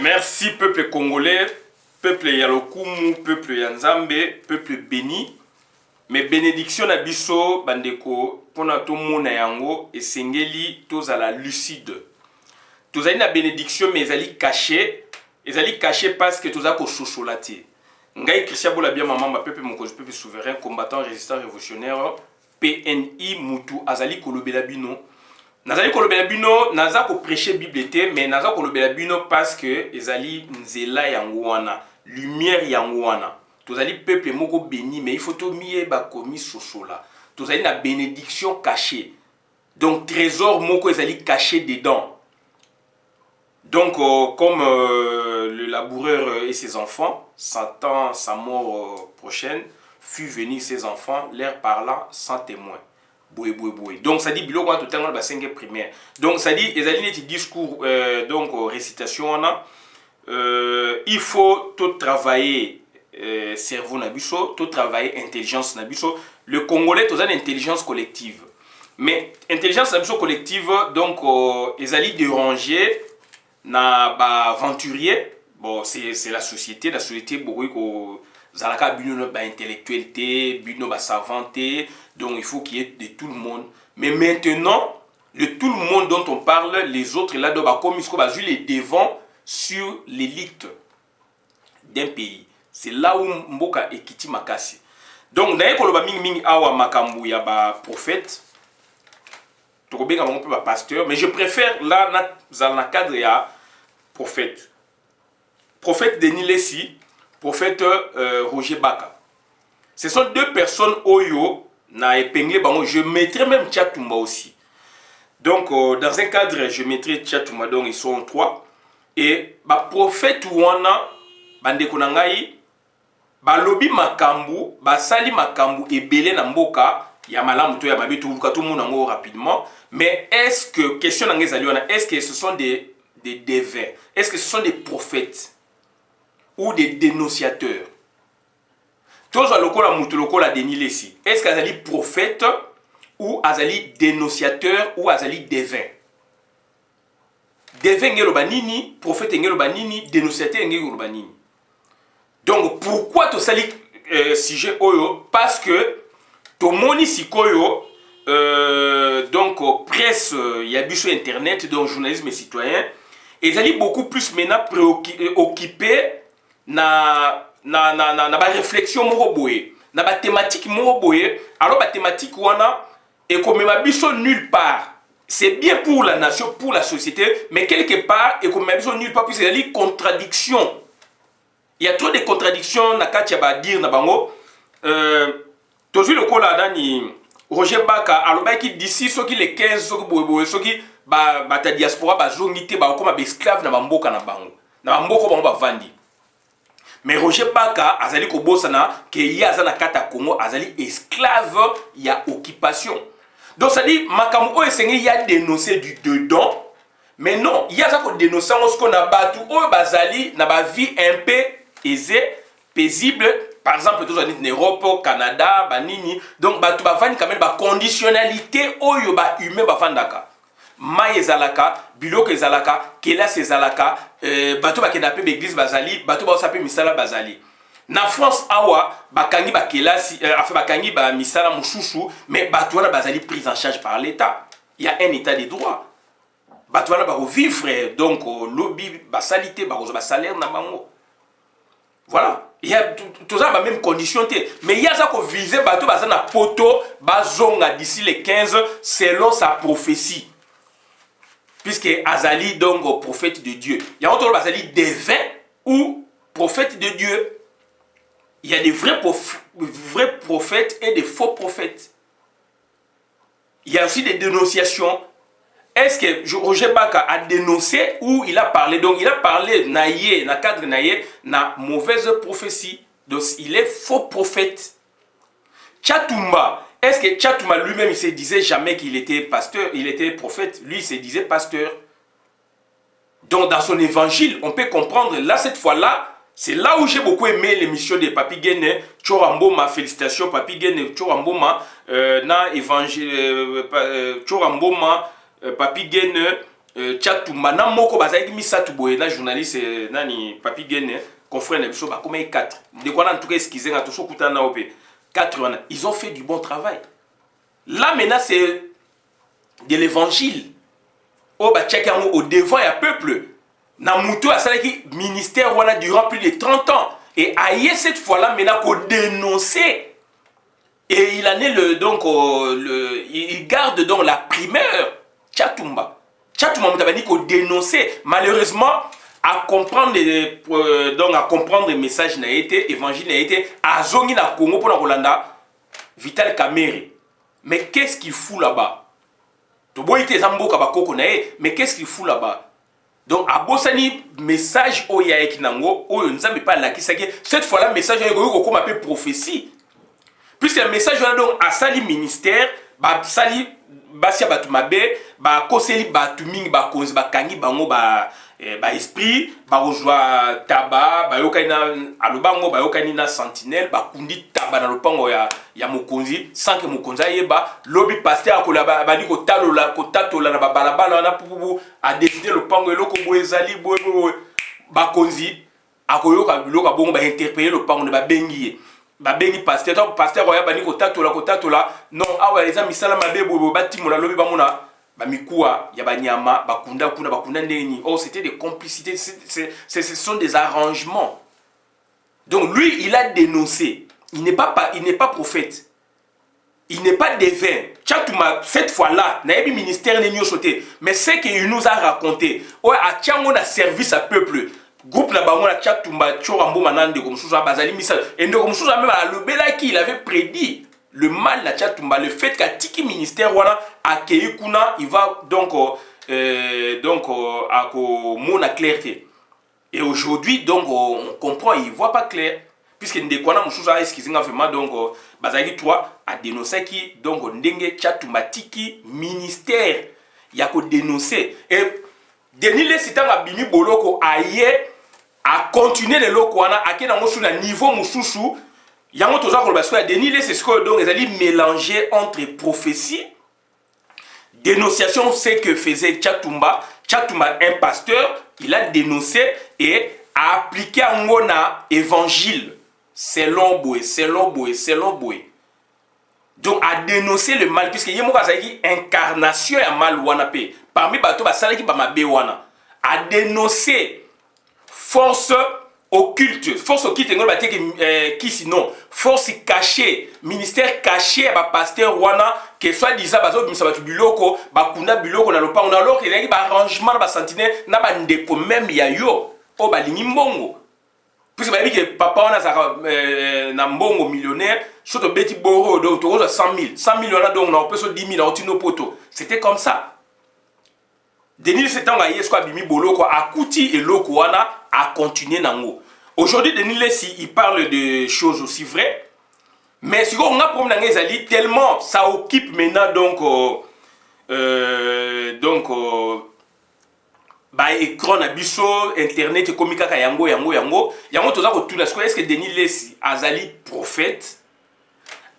Merci peuple congolais, peuple Yalokumu, peuple Yanzambe, peuple béni. Mais bénédiction na biso bandeko pona to mona yango esengeli tozala lucide. Tozali na bénédiction mais ezali caché parce que toza ko sosolati. Ngai Christian Bola bien maman peuple mokozi peuple souverain combattant résistant révolutionnaire PNI mutu azali kolobela bino. Nazali kolobela bino naza ko prêcher Bible te mais naza kolobela bino parce que ezali nzela yango wana, lumière yango wana. Tozali peuple moko béni mais il faut to mié ba komi sosola. Tozali na bénédiction cachée. Donc trésor moko ezali caché dedans. Donc comme le laboureur et ses enfants, Satan sa mort prochaine fut venir ses enfants leur parlant sans témoin. Donc ça dit biloko tout temps ba 5e primaire. Donc ça dit ezali neti discours donc récitation wana il faut tout travailler cerveau na biso, tout travailler intelligence na biso. Le congolais toza une intelligence collective. Mais intelligence na biso collective donc ezali déranger na ba aventurier. Bon c'est la société beaucoup ko zalaka bino ba intellectualité, bino ba savanté. Donc il faut qu'il y ait de tout le monde. Mais maintenant, de tout le monde dont on parle, les autres là comme ils sont les devants sur l'élite d'un pays. C'est là où Mboka ekiti makasi. Donc naye koloba mingi awa makambu ya ba prophète. Tokobenga bango ba pasteur, mais je préfère là dans le cadre ya prophète. Prophète Denis Lessi, prophète Roger Baka. Ce sont deux personnes oyo na épinglé bango, je mettrai même Tchatumba aussi. Donc dans un cadre je mettrai Tchatumba, donc ils sont 3 et ba prophète wana bandeko na ngai ba lobi makambu ba sali makambu ebele na mboka ya malamu to ya mabitu luka tout monde ngo rapidement. Mais est-ce que question na ngezali wana, est-ce que ce sont des devins, est-ce que ce sont des prophètes ou des dénonciateurs? Tozo lokola mutu lokola Denis Lessi, est-ce qu'azali prophète ou azali dénonciateur ou azali devin? Devin ngelo banini, prophète ngelo banini, dénonciateur ngelo banini. Donc pourquoi to sali sujet oyo? Parce que to moni sikoyo donc presse yabiso internet donc journalisme citoyen ezali beaucoup plus maintenant préoccupé na ba réflexion moko boye na ba thématique moko boye. Alors ba thématique wana et comme ma biso nulle part. C'est bien pour la nation, pour la société, mais quelque part et comme ma biso nulle part puisqu'il y a des contradictions. Il y a trop de contradictions na kati ya ba dire na bango tozui lokola dani Roger Baka alobaki d'ici soki les 15 soki boye soki ba ta diaspora ba zongité ba koma ba esclave na bamboka na bango. Na bamboka bango ba vandi. Mais Roger Baka azali kobosana ke yaza na kata Congo azali esclave ya occupation. Donc ça dit makamu o esengi ya dénoncer du dedans, mais non, yaza ko dénoncer ce qu'on a batu o bazali na ba vie un peu aisée, paisible. Par exemple, tous en Europe, Canada, banini. Donc batu ba vani quand même ba conditionnalité oyo ba humain ba fandaka. Maye zalaka, biloko ezalaka, kelas ezalaka, bato bakenda pe l'église bazali, bato ba sape misala bazali. Na France awa bakangi ba kelasi, enfin bakangi ba misala mususu, mais bato wana bazali pris en charge par l'État. Il y a un état de droit. Bato wana ba vivre donc lobby ba salité ba ba salaire na bango. Voilà. Il y a tout ça, la même condition. Mais il y a ça qu'on vise, bateau, na poto, bazonga d'ici les 15, selon sa prophétie. Puisque Azali, donc, prophète de Dieu. Il y a autre Azali devin ou prophète de Dieu. Il y a des vrais prophètes et des faux prophètes. Il y a aussi des dénonciations. Est-ce que Roger Baka a dénoncé ou il a parlé? Donc il a parlé naïe, na cadre naïe, na mauvaise prophétie. Donc il est faux prophète. Tchatumba, est-ce que Tchatumba lui-même il se disait jamais qu'il était pasteur, il était prophète? Lui il se disait pasteur. Donc dans son évangile, on peut comprendre, là cette fois-là, c'est là où j'ai beaucoup aimé l'émission de Papi Guéné, Choramboma, félicitations Papi Guéné, Choramboma, na évangile, Choramboma, Papi Guéné, Tchatumba na moko bazaki misatu boye na journaliste nani Papi Gene confrère na biso ba comme 4 de quoi en tout cas esquiser na to sokuta na op 4 wana ils ont fait du bon travail. Là maintenant c'est de l'évangile oh ba tchaka au devant ya peuple na muto asalaki ministère wana durant plus de 30 ans et aïe cette fois-là maintenant qu'on dénoncer et il en est le donc il garde donc la primeur Tchatumba. Tchatumba mutabani ko dénoncer malheureusement à comprendre donc à comprendre le message n'a été évangile n'a été azongi na Congo pour na Kolanda Vital Kamerhe. Mais qu'est-ce qu'il fout là-bas? Toboite zamboka bakoko na ye, mais qu'est-ce qu'il fout là-bas? Donc abosani message oya ekinango oyo nzambe pa la kisaki cette fois là message oyo ko m'appelle prophétie. Puisque le message là donc a sali ministère ba sali basia batu mabe ba koseli batu mingi ba konzi ba kangi bango ba esprit ba ozwa taba ba yokana alobango ba yokani na sentinelle ba kundi taba na lopango ya mokonzi sans que mokonzi yeba lobby pasteur akola ba di ko tatola na ba balabala na pupu a décider lopango eloko boezali boye ba konzi akoyoka biloka bongo ba interpeller lopango ne ba bengi ba bengi pasteur oya ba ni ko tatola non awa eza misala mabe boye batimola lobby bamona bamikuwa ya banyama bakunda ndeni. Oh, c'était des complicités, ce sont des arrangements. Donc lui il a dénoncé. Il n'est pas prophète, il n'est pas divin. Tchatumba cette fois-là n'a pas ministère n'est sauté, mais c'est qu'il nous a raconté ouais a tchango na service à peuple groupe na bango na Tchatumba chorambo manande comme sous bazali misal et donc comme sous même à lobela qui il avait prédit le mal na Tchatumba, le fait qu'à tiki ministère wana akei kuna il va donc à mona clarté. Et aujourd'hui donc on comprend, il voit pas clair puisque ndekwana musuza eskizinga vraiment donc bazaki toi a dénoncer qui donc ndenge Tchatumba tiki ministère ya ko dénoncer et Denis le sitanga bimi boloko aye a continuer le loko wana akena ngosu na niveau mususu. Yango toza ko parce que Denis c'est ce que donc ils allaient mélanger entre prophétie, dénonciation, c'est que faisait Tchatumba. Tchatumba un pasteur, il a dénoncé et a appliqué un ngona évangile selon Boé. Donc a dénoncé le mal puisque yemo kazaki incarnation ya mal wana pe. Parmi bato basalaki ba mabe wana a dénoncé force occulte, force occulte qui sinon force cachée, ministère caché à pasteur wana que soit disant bazo bimisa batu biloko bakunda biloko na lopango na alors que il y a ba arrangement ba sentinelle na ba ndeko même ya yo o ba lingi mbongo puisque ba que papa wana za na mbongo millionnaire surtout beti boro donc to 100 000 wana donc na peso 10 000 na otino poto, c'était comme ça. Denis Setanga yesko abimi boloko akuti eloko wana a continuer nango. Aujourd'hui Denis Lessi il parle de choses aussi vraies, mais si on a problème dans les tellement ça occupe maintenant bah écran na biso internet comme kaka yango toza ko tuna est-ce que Denis Lessi azali prophète,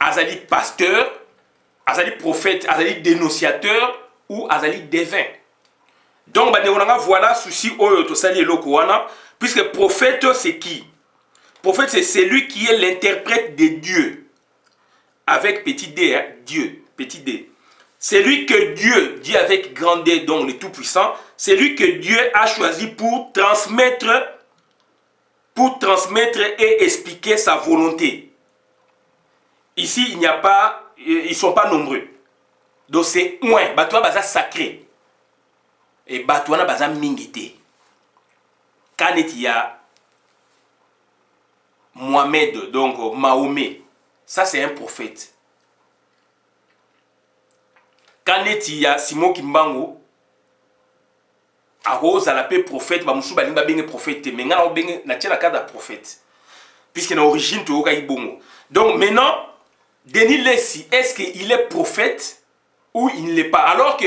azali pasteur, azali prophète, azali dénonciateur ou azali divin. Donc, voilà souci oyo sali eloko wana puisque prophète c'est qui? Prophète c'est celui qui est l'interprète de Dieu avec petit d, hein, Dieu, petit d. C'est lui que Dieu dit avec grand D, donc le Tout-Puissant, c'est lui que Dieu a choisi pour transmettre et expliquer sa volonté. Ici, il n'y a pas, ils ne sont pas nombreux. Donc c'est moins, batoua baza sacré. Et batouana baza mingité. Quand il y a Mohamed, donc Mahomet, ça c'est un prophète. Quand il y a Simon Kimbangu, Arose à la paix prophète, Bamoussou Balimba Benge prophète, mais n'a pas cas de prophète. Puisque l'origine tout au bongo. Donc maintenant, Denis Lessi, est-ce qu'il est prophète ou il ne l'est pas? Alors que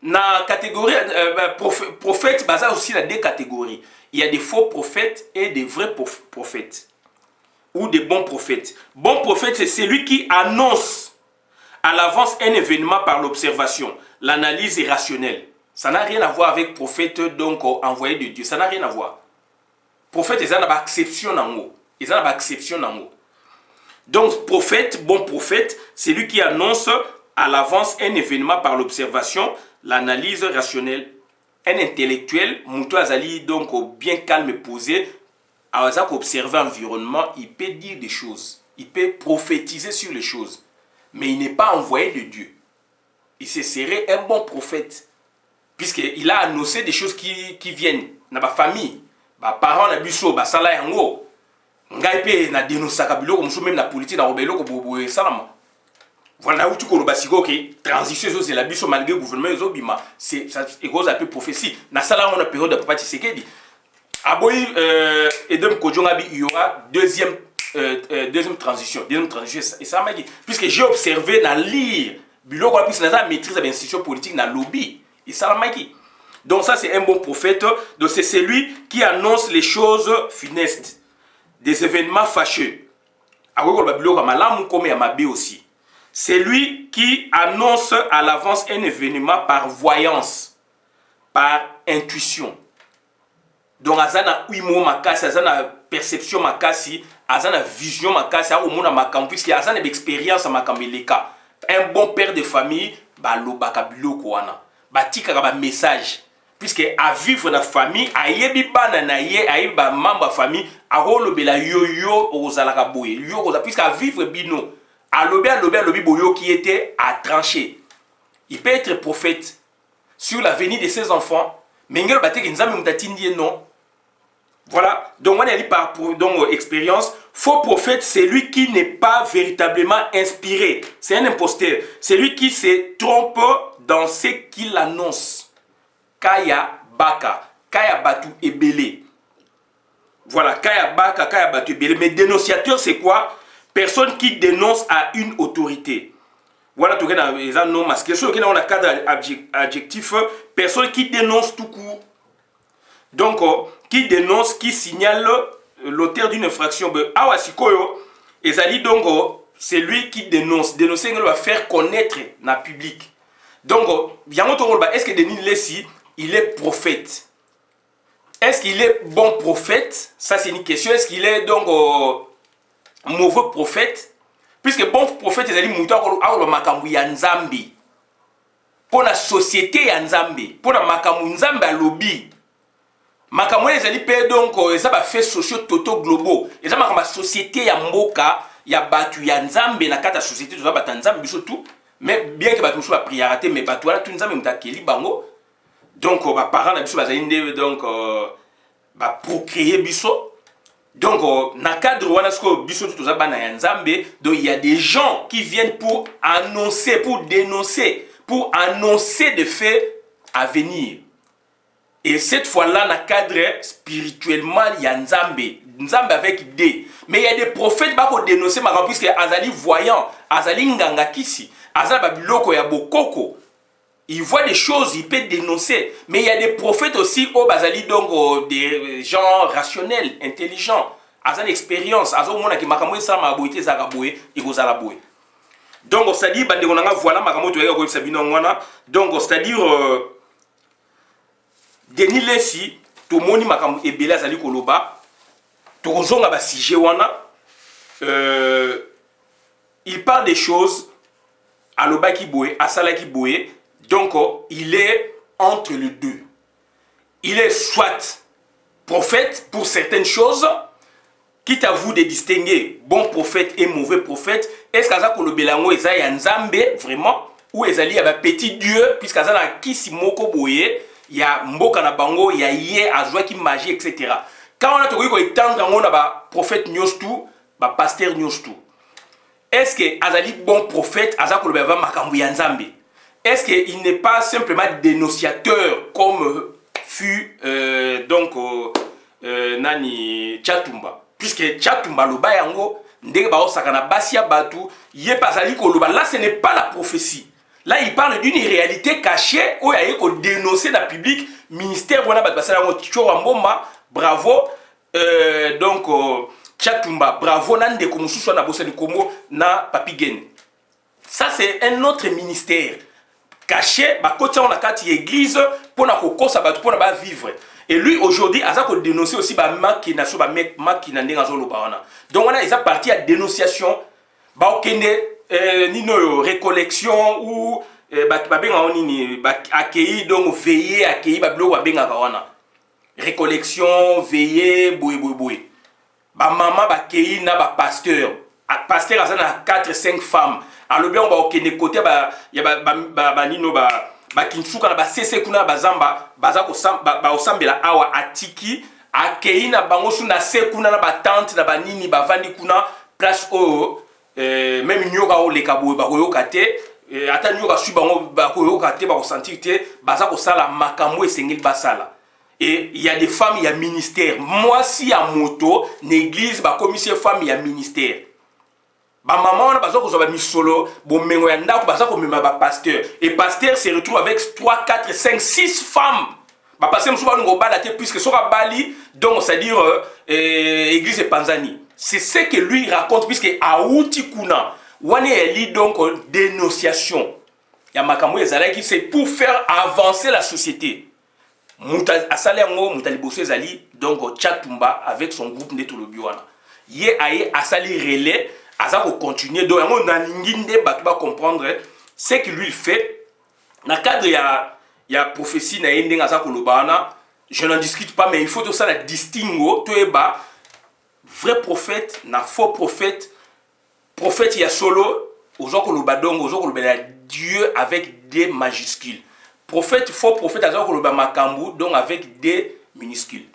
na catégorie prophète, bah ça aussi il y a deux catégories. Il y a des faux prophètes et des vrais prophètes. Ou des bons prophètes. Bon prophète, c'est celui qui annonce à l'avance un événement par l'observation, l'analyse est rationnelle. Ça n'a rien à voir avec prophète, donc envoyé de Dieu. Ça n'a rien à voir. Prophète, ils ont une exception en haut. Ils ont une exception en haut. Donc, prophète, bon prophète, c'est lui qui annonce à l'avance un événement par l'observation, l'analyse rationnelle. Un intellectuel, Moutou Azali, donc bien calme et posé, à observer l'environnement, il peut dire des choses. Il peut prophétiser sur les choses. Mais il n'est pas envoyé de Dieu. Il se serait un bon prophète. Puisqu'il a annoncé des choses qui viennent dans ma famille. Mes parents, na biso, ba sala yango. Ngai pe na dénonçaka biloko musu même na politique na robelo ko bobo salama. Voilà où tu connais basiko que transition c'est la biso malgré le gouvernement ezobima. C'est ça écose un peu prophétie. Na sala on a période de Papa Tshisekedi. Aboyi Edem Kodjongabi il y aura deuxième transition. Deuxième transition et ça m'a dit puisque j'ai observé dans lire biloko la puisse na maîtrise de l'institution politique na lobby. Et ça m'a dit. Donc ça c'est un bon prophète. Donc c'est celui qui annonce les choses funestes, des événements fâcheux. Aussi. C'est lui qui annonce à l'avance un événement par voyance, par intuition. Donc azana uimo makasi, azana perception makasi, azana vision makasi, azana makambo puisque azana expérience makamileka. Un bon père de famille, ba lobaka biloko wana. Batika ba message puisque à vivre dans la famille ayebi bana na ye ayebi membre famille arolobela yo ozalaka boye yo oza puisque à vivre bino alobi boyo qui était à trancher. Il peut être prophète sur l'avenir de ses enfants mais ngelo bateke nzambe mutatindi non. Voilà, donc on a dit par donc expérience, faux prophète, c'est lui qui n'est pas véritablement inspiré. C'est un imposteur. C'est lui qui se trompe dans ce qu'il annonce. Kaya Baka, Kaya Batu Ebele. Voilà, Kaya Baka, Kaya Batu Ebele. Mais dénonciateur, c'est quoi? Personne qui dénonce à une autorité. Voilà, tout cas, les noms masqués. Sur lequel on a cadre adjectif, personne qui dénonce tout court. Donc, qui dénonce, qui signale l'auteur d'une infraction. Awasikoyo, Ezali donc, c'est lui qui dénonce. Dénoncer, il va faire connaître dans le public. Donc, est-ce que Denis Lessi, il est prophète? Est-ce qu'il est bon prophète? Ça, c'est une question. Est-ce qu'il est donc mauvais prophète? Puisque bon prophète, Ezali Mouta, makambu ya Nzambi. Pour la société ya Nzambi. Pour la makambu Nzambi à lobby. Makambu les ali pe donc ça va faire sociaux toto globaux. Et ça ma société ya mboka ya batu ya Nzambe na kata société to ba Nzambe biso tout. Mais bien que batu soit priorité mais batu la tout Nzambe mutakeli bango. Donc ba parents na biso bazali donc ba procréer biso. Donc na cadre wana sko biso tout ça bana ya Nzambe, donc il y a des gens qui viennent pour annoncer, pour dénoncer, pour annoncer des faits à venir. Et cette fois-là, dans le cadre spirituellement, il y a Nzambe. Nzambe avec D. Mais il y a des prophètes qui dénoncent, puisque Azali voyant, Azali nganga kisi, Azali babiloko ya bokoko. Il voit des choses, il peut dénoncer. Mais il y a des prophètes aussi, Azali donc des gens rationnels, intelligents. Azali expérience, Azali mona ki makamwe sa maboité zakaboé, ikozala boé. Donc c'est-à-dire bande konanga voilà makamwe to yaka ko sabino ngwana. Donc c'est-à-dire Denis Lessi, tout le monde makambu ebele azali koloba, tokozonga ba sujet wana, il parle des choses, aloba ki boye, asala ki boye, donc il est entre les deux. Il est soit prophète pour certaines choses, quitte à vous de distinguer bon prophète et mauvais prophète. Est-ce qu'aza kolobelango eza ya Nzambe vraiment, ou ezali ya ba petit Dieu, puisqu'aza na kisi moko boye. Il y a mboka na bango, il y a yé azwa ki magie, etc. Quand on a tout ko étendre on a ba prophète nyostou, ba pasteur nyostou. Est-ce que azali bon prophète, azako le ba makambu ya Nzambe? Est-ce qu'il n'est pas simplement dénonciateur comme fut donc nani Tchatumba? Puisque Tchatumba loba yango ndenge ba osakana basia batu, yé pas azali ko loba. Là ce n'est pas la prophétie. Là, il parle d'une réalité cachée où il y a dénoncé dans le public. Ministère, voilà, bravo. Donc, Tchatumba, bravo. Nande Komusu, soit na Bossa de Komo, na Papigen. Ça, c'est un autre ministère. caché ba côté on a kati église pour na kokosa ba pour na ba vivre. Et lui aujourd'hui a ça dénoncer aussi ba makina so ba mec makina ndenge azolo ba wana. Donc on a ça partie à dénonciation ba okende nino récollection ou ba benga on nini ba accueillir donc veiller accueillir ba bloko ba benga ka wana. Récollection veiller boy. Ba maman ba accueillir na ba pasteur. Pasteur a ça na 4 5 femmes. Alors bien on va okende côté ba ya ba nino ba kinsuka na ba sese kuna bazamba baza ko ba osambela awa atiki akei na bango su na se kuna na ba tante na ba nini ba vandi kuna place o même nyoka o leka boye ba koyoka te ata nyoka su bango ba koyoka te ba ko sentir te baza ko sala makambo esengeli basala. Et il y a des femmes, il y a ministère. Moi si à moto l'église ba commissaire femme il y a ministère. Ba maman on a besoin qu'on misolo bon mengo ya ndako baza ko mema ba pasteur et pasteur se retrouve avec 3 4 5 6 femmes. Ba pasteur musu ba ngo bala te puisque soka bali donc c'est-à-dire église Panzani. C'est ce que lui raconte puisque aouti kuna wane eli donc dénonciation. Ya makambo ezalaki c'est pour faire avancer la société. Muta asale ngo mutaliboso ezali donc Chatumba avec son groupe Ndetolobiwana. Ye aye asali relais Asa ko continuer donc on a l'inginde ba comprendre ce que lui fait dans cadre ya prophétie na ending asa ko lobana. Je n'en discute pas mais il faut tout ça la distinguo to eba vrai prophète na faux prophète. Prophète ya solo ozo ko lobadongo ozo ko lobela Dieu avec des majuscules. Prophète faux prophète asa ko loba makambu donc avec des minuscules.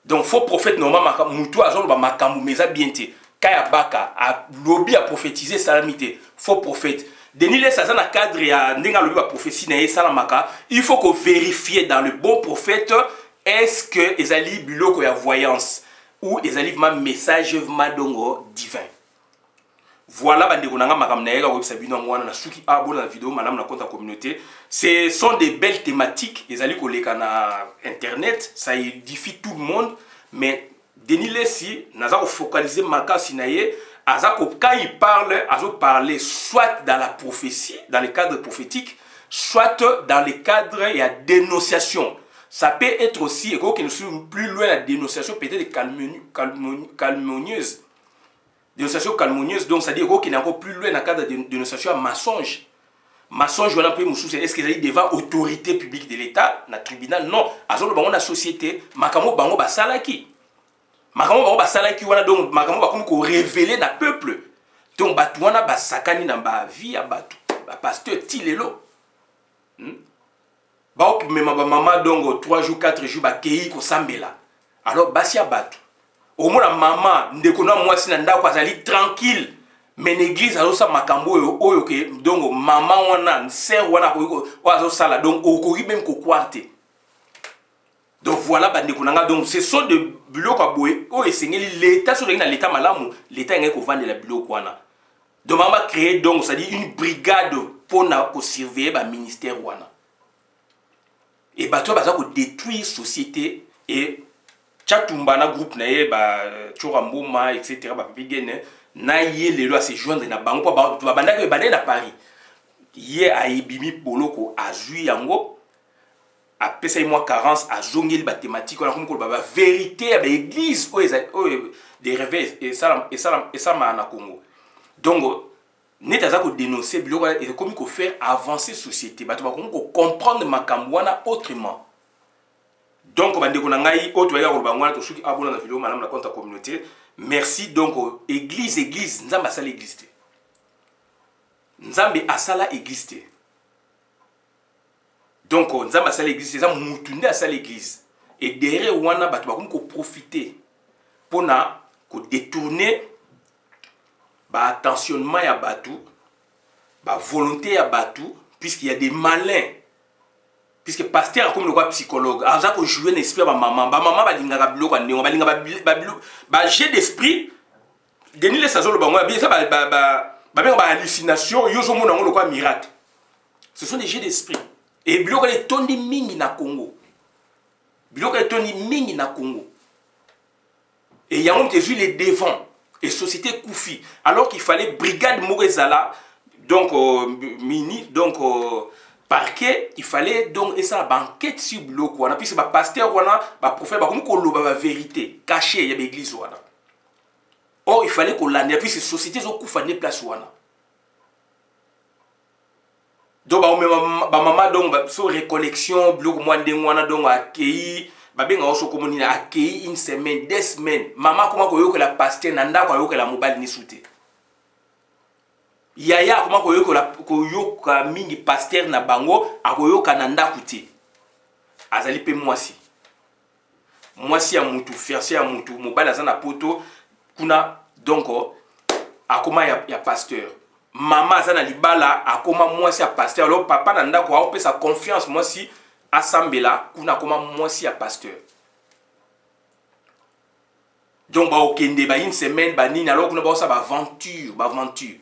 Donc faux prophète normalement mutu azo loba makambu meza bien te. Kaya Baka a lobby à prophétiser salamité faux prophète Denis laisse ça dans le cadre ya ndenga lobby à prophétie na salamaka il faut qu'on vérifie dans le bon prophète est-ce que ezali biloko ya voyance ou ezali ma message madongo divin. Voilà bande konanga makamna yeka ko sabino ngwana na suki abona na vidéo madame na compte en communauté. Ce sont des belles thématiques ezali ko leka na internet, ça édifie tout le monde mais Denis Lessi, n'a pas focalisé Maka Sinaye, quand il parle, parler soit dans la prophétie, dans le cadre prophétique, soit dans le cadre de la dénonciation. Ça peut être aussi, et que nous sommes plus loin de la dénonciation, peut-être calmonieuse. Dénonciation calmonieuse, donc ça dit qu'il est encore plus loin dans le cadre de dénonciation à mensonge. Mensonge, est-ce qu'il est devant autorité publique de l'État, dans le tribunal? Non, dans la société, Makamo Bango Basalaki. Makambo ba sala ki wana donc makambo ba ko révéler na peuple donc batu wana ba sakani na ba vie ya batu ba pasteur tilelo ba ok mema ba mama donc 3 jours 4 jours ba kei ko sambela alors basi ya batu au moins mama ndeko na mwasi na ndako azali tranquille mais l'église azo sa makambo oyo ke donc mama wana sœur wana ko azo sala donc okoki même ko kwarte. Donc voilà, donc ce sont de bureaux qui ont l'État sur l'État malamu, l'État est vendre la bureau wana. Donc on va créer donc ça dit une brigade pour surveiller le ministère wana. Et bah toi bah détruire société et Chatumba na groupe na ba Choramboma etc. ba pigene na yé les lois se joindre na bango ba banda ke banda na Paris. Yé a ibimi boloko azui yango. Après ça, moi, carence à zongel mathématique, on a comme la vérité à l'église, des réveils, et ça, m'a Congo. Donc, net à ça qu'on dénoncer, et comme il faut faire avancer la société, bah, tu vas comprendre ma cambouana autrement. Donc, on va dire qu'on a eu autre regard, on va dire que abonné la vidéo, madame la compte communauté. Merci. Donc, église, nzamba sala église. Nzambe asala église. Donc, nous avons à l'église, c'est ça, nous à l'église. Et derrière, on a profiter pour détourner l'attentionnement à Batu, la volonté à Batu, puisqu'il y a des malins. Puisque le pasteur, comme le roi psychologue, il a joué un esprit à maman. Maman va dire j'ai d'esprit. Denis les saisons, hallucination, il y a un miracle. Ce sont des jets d'esprit. Et biloko le tondi mingi na Congo. Biloko le tondi mingi na Congo. Et il y a un Jésus les devant. Et société Koufi. Alors qu'il fallait brigade Morezala. Donc mini. Donc parquet il fallait donc esa banquette sur biloko wana puisque pasteur wana prophète comme koloba ba vérité caché ya l'église wana. Or il fallait qu'on l'année puisque société zokufa ne place wana. Donc ba mama donc so récollection biloko mwande wana donc accueilli babenga oso komoni na accueilli une semaine 2 semaines mama comment koyoka la pasteur na ndako koyoka la mobile ni souté. Yaya comment koyoka mingi pasteur na bango akoyoka na ndako te. Azali pe mwasi ya mutu fiancé ya mutu mobile azana poto kuna donc akoma ya pasteur. Maman azana libala akoma mwasi ya pasteur. Alors papa na ndako aope sa confiance mwasi asambela kuna akoma mwasi ya pasteur. Donc ba okende ba une semaine ba nini alors kuna ba sa ba aventure.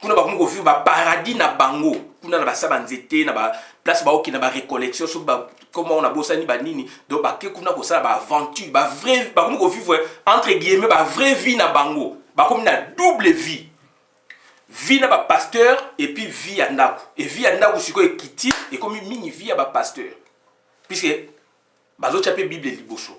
Kuna ba ko vivre ba paradis na bango. Kuna na ba sa ba nzete na ba place ba okende ba récollection so ba comment on a bossa ni ba nini. Donc ba ke kuna ko sa ba aventure ba vrai ba ko vivre entre guillemets ba vraie vie na bango. Ba comme na double vie. Vie na ba pasteur et puis vie à ndako. Et vie à ndako siko ekiti et comme mini vie à ba pasteur. Puisque bazo chapé Bible liboso.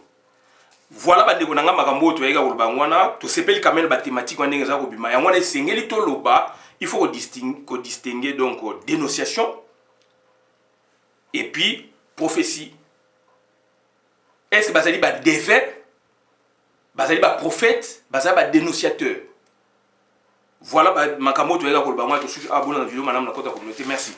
Voilà bande ko nanga makambo to yeka ko bangwana to sepeli quand même ba thématique wana ngeza ko bima. Yangwana sengeli to loba, il faut distinguer donc dénonciation et puis prophétie. Est-ce que bazali ba défunt, bazali ba prophète, bazali ba dénonciateur. Voilà, makambo to yeka ko bangwana to abonner la vidéo madame na kota communauté. Merci.